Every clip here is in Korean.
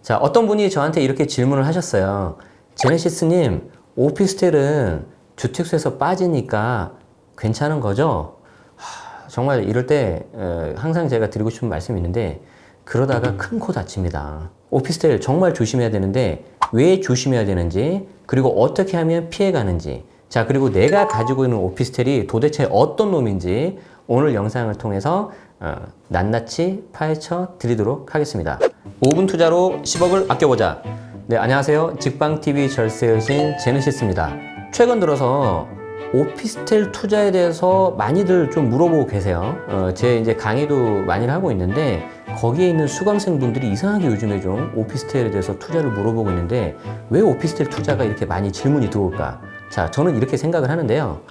자, 어떤 분이 저한테 이렇게 질문을 하셨어요. 제네시스님, 오피스텔은 주택수에서 빠지니까 괜찮은 거죠? 정말 이럴 때 항상 제가 드리고 싶은 말씀이 있는데 그러다가 큰 코 다칩니다. 오피스텔 정말 조심해야 되는데 왜 조심해야 되는지, 그리고 어떻게 하면 피해가는지, 자, 그리고 내가 가지고 있는 오피스텔이 도대체 어떤 놈인지 오늘 영상을 통해서 낱낱이 파헤쳐 드리도록 하겠습니다. 5분 투자로 10억을 아껴보자. 네, 안녕하세요. 직방TV 절세 여신 제네시스입니다. 최근 들어서 오피스텔 투자에 대해서 많이들 좀 물어보고 계세요. 제 이제 강의도 많이 하고 있는데 거기에 있는 수강생분들이 이상하게 요즘에 좀 오피스텔에 대해서 투자를 물어보고 있는데 왜 오피스텔 투자가 이렇게 많이 질문이 들어올까? 자, 저는 이렇게 생각을 하는데요.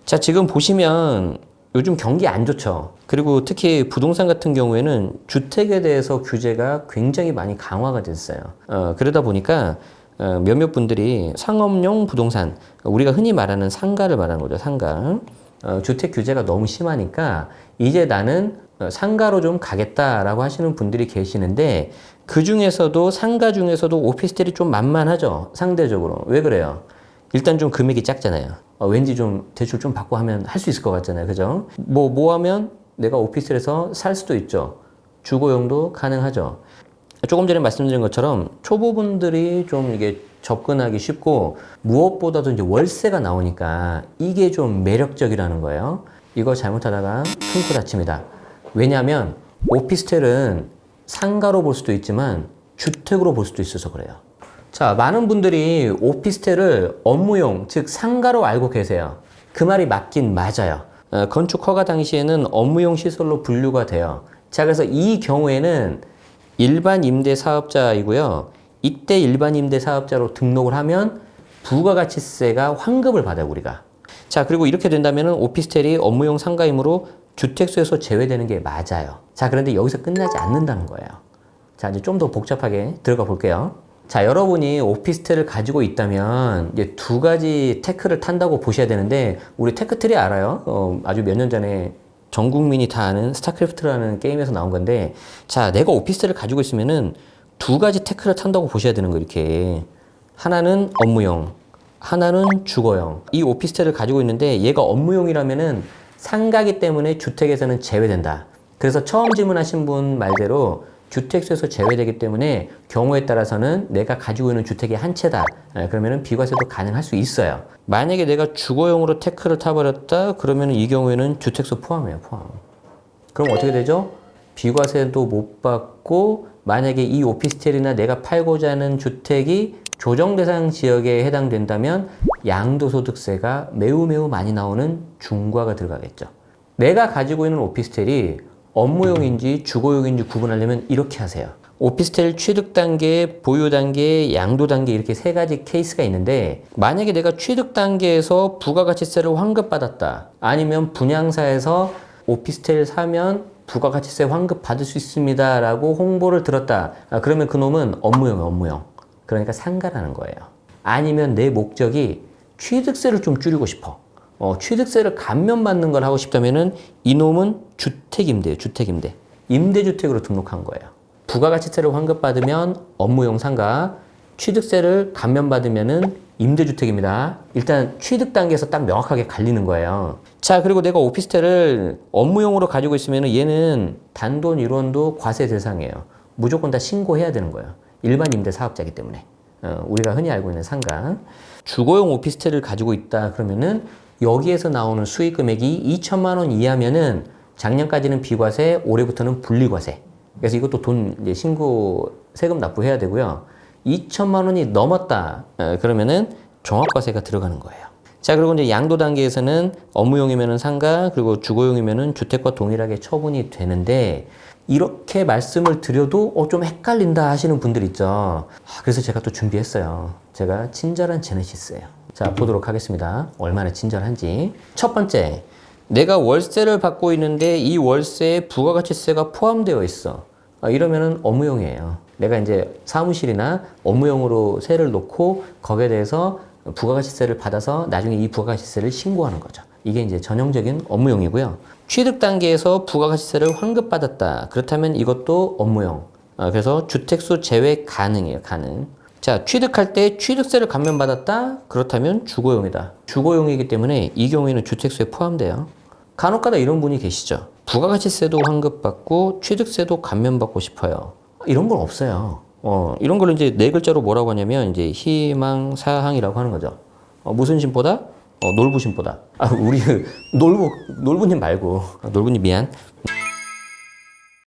자, 지금 보시면 요즘 경기 안 좋죠. 그리고 특히 부동산 같은 경우에는 주택에 대해서 규제가 굉장히 많이 강화가 됐어요. 그러다 보니까 몇몇 분들이 상업용 부동산, 우리가 흔히 말하는 상가를 말하는 거죠. 상가. 주택 규제가 너무 심하니까 이제 나는 상가로 좀 가겠다라고 하시는 분들이 계시는데, 그 중에서도 상가 중에서도 오피스텔이 좀 만만하죠. 상대적으로. 왜 그래요? 일단 좀 금액이 작잖아요. 왠지 좀 대출 좀 받고 하면 할 수 있을 것 같잖아요. 그죠? 뭐 하면 내가 오피스텔에서 살 수도 있죠. 주거용도 가능하죠. 조금 전에 말씀드린 것처럼 초보분들이 좀 이게 접근하기 쉽고, 무엇보다도 이제 월세가 나오니까 이게 좀 매력적이라는 거예요. 이거 잘못하다가 큰 코 다칩니다. 왜냐하면 오피스텔은 상가로 볼 수도 있지만 주택으로 볼 수도 있어서 그래요. 자, 많은 분들이 오피스텔을 업무용, 즉 상가로 알고 계세요. 그 말이 맞긴 맞아요. 건축 허가 당시에는 업무용 시설로 분류가 돼요. 자, 그래서 이 경우에는 일반 임대 사업자이고요. 이때 일반 임대 사업자로 등록을 하면 부가가치세가 환급을 받아요, 우리가. 자, 그리고 이렇게 된다면 오피스텔이 업무용 상가이므로 주택수에서 제외되는 게 맞아요. 자, 그런데 여기서 끝나지 않는다는 거예요. 자, 이제 좀 더 복잡하게 들어가 볼게요. 자, 여러분이 오피스텔을 가지고 있다면 이제 두 가지 테크를 탄다고 보셔야 되는데, 우리 테크트리 알아요? 아주 몇 년 전에 전 국민이 다 아는 스타크래프트라는 게임에서 나온 건데, 자, 내가 오피스텔을 가지고 있으면은 두 가지 테크를 탄다고 보셔야 되는 거, 이렇게. 하나는 업무용, 하나는 주거용. 이 오피스텔을 가지고 있는데 얘가 업무용이라면은 상가기 때문에 주택에서는 제외된다. 그래서 처음 질문하신 분 말대로 주택수에서 제외되기 때문에 경우에 따라서는 내가 가지고 있는 주택이 한 채다. 그러면은 비과세도 가능할 수 있어요. 만약에 내가 주거용으로 테크를 타버렸다, 그러면 이 경우에는 주택수 포함이에요, 포함. 그럼 어떻게 되죠? 비과세도 못 받고, 만약에 이 오피스텔이나 내가 팔고자 하는 주택이 조정대상 지역에 해당된다면 양도소득세가 매우 많이 나오는 중과가 들어가겠죠. 내가 가지고 있는 오피스텔이 업무용인지 주거용인지 구분하려면 이렇게 하세요. 오피스텔 취득 단계, 보유 단계, 양도 단계, 이렇게 세 가지 케이스가 있는데, 만약에 내가 취득 단계에서 부가가치세를 환급받았다, 아니면 분양사에서 오피스텔 사면 부가가치세 환급 받을 수 있습니다 라고 홍보를 들었다, 그러면 그 놈은 업무용. 그러니까 상가라는 거예요. 아니면 내 목적이 취득세를 좀 줄이고 싶어. 취득세를 감면받는 걸 하고 싶다면은 이놈은 주택임대예요, 주택임대. 임대주택으로 등록한 거예요. 부가가치세를 환급받으면 업무용 상가, 취득세를 감면받으면은 임대주택입니다. 일단 취득 단계에서 딱 명확하게 갈리는 거예요. 자, 그리고 내가 오피스텔을 업무용으로 가지고 있으면은 얘는 단돈 1원도 과세 대상이에요. 무조건 다 신고해야 되는 거예요. 일반 임대 사업자이기 때문에. 우리가 흔히 알고 있는 상가. 주거용 오피스텔을 가지고 있다 그러면은 여기에서 나오는 수익 금액이 2천만 원 이하면은 작년까지는 비과세, 올해부터는 분리과세. 그래서 이것도 돈 이제 신고 세금 납부해야 되고요. 2천만 원이 넘었다 그러면은 종합과세가 들어가는 거예요. 자, 그리고 이제 양도 단계에서는 업무용이면은 상가, 그리고 주거용이면은 주택과 동일하게 처분이 되는데, 이렇게 말씀을 드려도 좀 헷갈린다 하시는 분들 있죠. 그래서 제가 또 준비했어요. 제가 친절한 제네시스예요. 자, 보도록 하겠습니다. 얼마나 친절한지. 첫 번째, 내가 월세를 받고 있는데 이 월세에 부가가치세가 포함되어 있어. 이러면은 업무용이에요. 내가 이제 사무실이나 업무용으로 세를 놓고 거기에 대해서 부가가치세를 받아서 나중에 이 부가가치세를 신고하는 거죠. 이게 이제 전형적인 업무용이고요. 취득 단계에서 부가가치세를 환급받았다. 그렇다면 이것도 업무용. 그래서 주택수 제외 가능해요. 가능. 자, 취득할 때 취득세를 감면받았다? 그렇다면 주거용이다. 주거용이기 때문에 이 경우에는 주택수에 포함돼요. 간혹가다 이런 분이 계시죠. 부가가치세도 환급받고 취득세도 감면받고 싶어요. 이런 건 없어요. 이런 걸 이제 네 글자로 뭐라고 하냐면 이제 희망사항이라고 하는 거죠. 무슨 심보다? 놀부심보다. 우리 놀부님 말고. 놀부님 미안.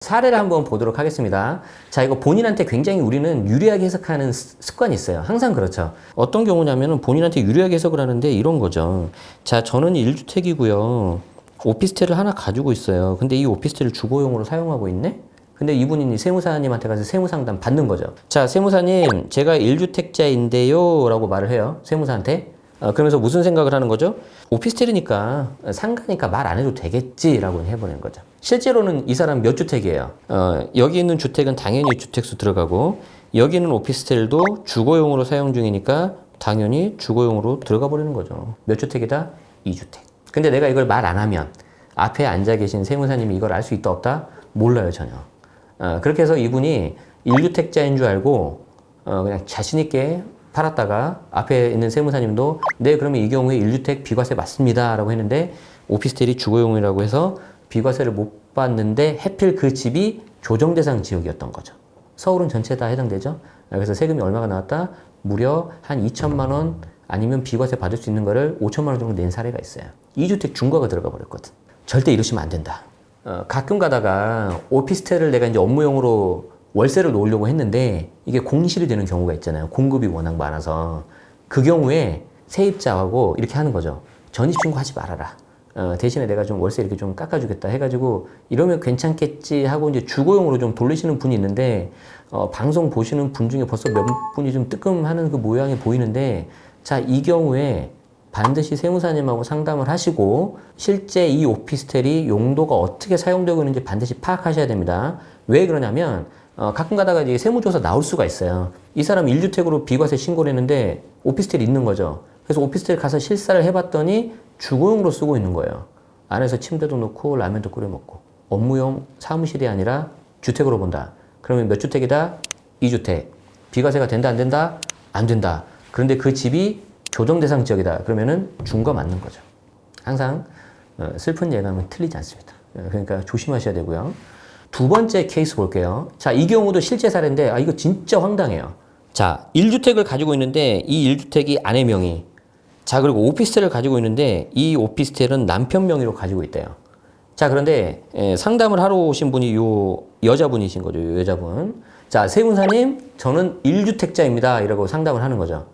사례를 한번 보도록 하겠습니다. 자, 이거 본인한테 굉장히 우리는 유리하게 해석하는 습관이 있어요. 항상 그렇죠. 어떤 경우냐면은 본인한테 유리하게 해석을 하는데 이런 거죠. 자, 저는 1주택이고요. 오피스텔을 하나 가지고 있어요. 근데 이 오피스텔을 주거용으로 사용하고 있네? 근데 이분이 세무사님한테 가서 세무상담 받는 거죠. 자, 세무사님, 제가 1주택자인데요. 라고 말을 해요. 세무사한테. 그러면서 무슨 생각을 하는 거죠? 오피스텔이니까, 상가니까 말 안 해도 되겠지라고 해보는 거죠. 실제로는 이 사람 몇 주택이에요? 여기 있는 주택은 당연히 주택수 들어가고, 여기 있는 오피스텔도 주거용으로 사용 중이니까 당연히 주거용으로 들어가 버리는 거죠. 몇 주택이다? 2주택. 근데 내가 이걸 말 안 하면 앞에 앉아 계신 세무사님이 이걸 알 수 있다 없다? 몰라요, 전혀. 그렇게 해서 이분이 1주택자인 줄 알고 그냥 자신 있게 팔았다가 앞에 있는 세무사님도 네, 그러면 이 경우에 1주택 비과세 맞습니다 라고 했는데 오피스텔이 주거용이라고 해서 비과세를 못 받는데 해필 그 집이 조정대상 지역이었던 거죠. 서울은 전체 다 해당되죠. 그래서 세금이 얼마가 나왔다? 무려 한 2천만 원 아니면 비과세 받을 수 있는 거를 5천만 원 정도 낸 사례가 있어요. 2주택 중과가 들어가 버렸거든. 절대 이러시면 안 된다. 가끔 가다가 오피스텔을 내가 이제 업무용으로 월세를 놓으려고 했는데 이게 공실이 되는 경우가 있잖아요. 공급이 워낙 많아서. 그 경우에 세입자하고 이렇게 하는 거죠. 전입신고 하지 말아라. 대신에 내가 좀 월세 이렇게 좀 깎아주겠다 해가지고 이러면 괜찮겠지 하고 이제 주거용으로 좀 돌리시는 분이 있는데 방송 보시는 분 중에 벌써 몇 분이 좀 뜨끔하는 그 모양이 보이는데 자, 이 경우에 반드시 세무사님하고 상담을 하시고 실제 이 오피스텔이 용도가 어떻게 사용되고 있는지 반드시 파악하셔야 됩니다. 왜 그러냐면 가끔 가다가 이제 세무조사 나올 수가 있어요. 이 사람 1주택으로 비과세 신고를 했는데 오피스텔이 있는 거죠. 그래서 오피스텔 가서 실사를 해봤더니 주거용으로 쓰고 있는 거예요. 안에서 침대도 놓고 라면도 끓여 먹고. 업무용 사무실이 아니라 주택으로 본다. 그러면 몇 주택이다? 2주택. 비과세가 된다 안 된다? 안 된다. 그런데 그 집이 조정대상 지역이다. 그러면은 중과 맞는 거죠. 항상 슬픈 예감은 틀리지 않습니다. 그러니까 조심하셔야 되고요. 두 번째 케이스 볼게요. 자, 이 경우도 실제 사례인데 이거 진짜 황당해요. 자, 1주택을 가지고 있는데 이 1주택이 아내 명의. 자, 그리고 오피스텔을 가지고 있는데 이 오피스텔은 남편 명의로 가지고 있대요. 자, 그런데 상담을 하러 오신 분이 요 여자분이신 거죠. 요 여자분. 자, 세무사님, 저는 1주택자입니다. 이라고 상담을 하는 거죠.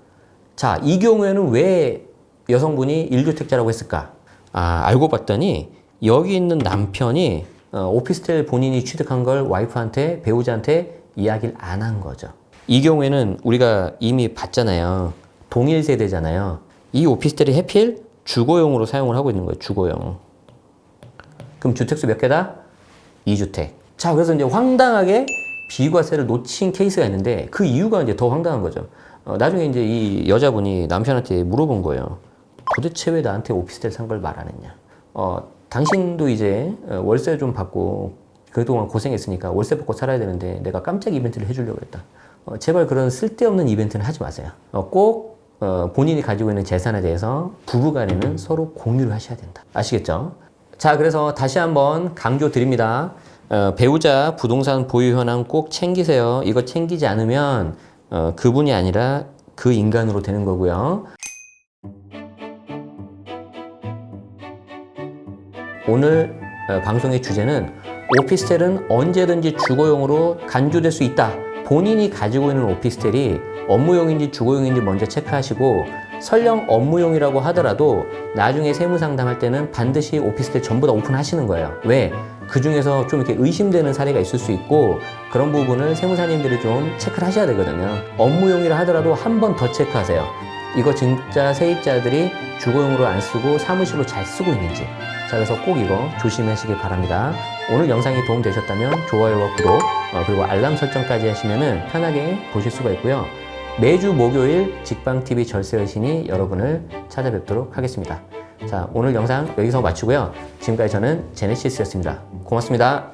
자, 이 경우에는 왜 여성분이 1주택자라고 했을까? 알고 봤더니 여기 있는 남편이 오피스텔 본인이 취득한 걸 와이프한테, 배우자한테 이야기를 안 한 거죠. 이 경우에는 우리가 이미 봤잖아요. 동일 세대잖아요. 이 오피스텔이 해필 주거용으로 사용을 하고 있는 거예요. 주거용. 그럼 주택수 몇 개다? 2주택. 자, 그래서 이제 황당하게 비과세를 놓친 케이스가 있는데 그 이유가 이제 더 황당한 거죠. 나중에 이제 이 여자분이 남편한테 물어본 거예요. 도대체 왜 나한테 오피스텔 산 걸 말 안 했냐? 당신도 이제 월세 좀 받고 그동안 고생했으니까 월세 받고 살아야 되는데 내가 깜짝 이벤트를 해주려고 했다. 제발 그런 쓸데없는 이벤트는 하지 마세요. 꼭 본인이 가지고 있는 재산에 대해서 부부간에는 서로 공유를 하셔야 된다. 아시겠죠? 자, 그래서 다시 한번 강조 드립니다. 배우자 부동산 보유 현황 꼭 챙기세요. 이거 챙기지 않으면 그분이 아니라 그 인간으로 되는 거고요. 오늘 방송의 주제는 오피스텔은 언제든지 주거용으로 간주될 수 있다. 본인이 가지고 있는 오피스텔이 업무용인지 주거용인지 먼저 체크하시고 설령 업무용이라고 하더라도 나중에 세무 상담할 때는 반드시 오피스텔 전부 다 오픈하시는 거예요. 왜? 그 중에서 좀 이렇게 의심되는 사례가 있을 수 있고 그런 부분을 세무사님들이 좀 체크를 하셔야 되거든요. 업무용이라 하더라도 한 번 더 체크하세요. 이거 진짜 세입자들이 주거용으로 안 쓰고 사무실로 잘 쓰고 있는지. 자, 그래서 꼭 이거 조심하시길 바랍니다. 오늘 영상이 도움되셨다면 좋아요와 구독 그리고 알람 설정까지 하시면 편하게 보실 수가 있고요. 매주 목요일 직방TV 절세여신이 여러분을 찾아뵙도록 하겠습니다. 자, 오늘 영상 여기서 마치고요. 지금까지 저는 제네시스였습니다. 고맙습니다.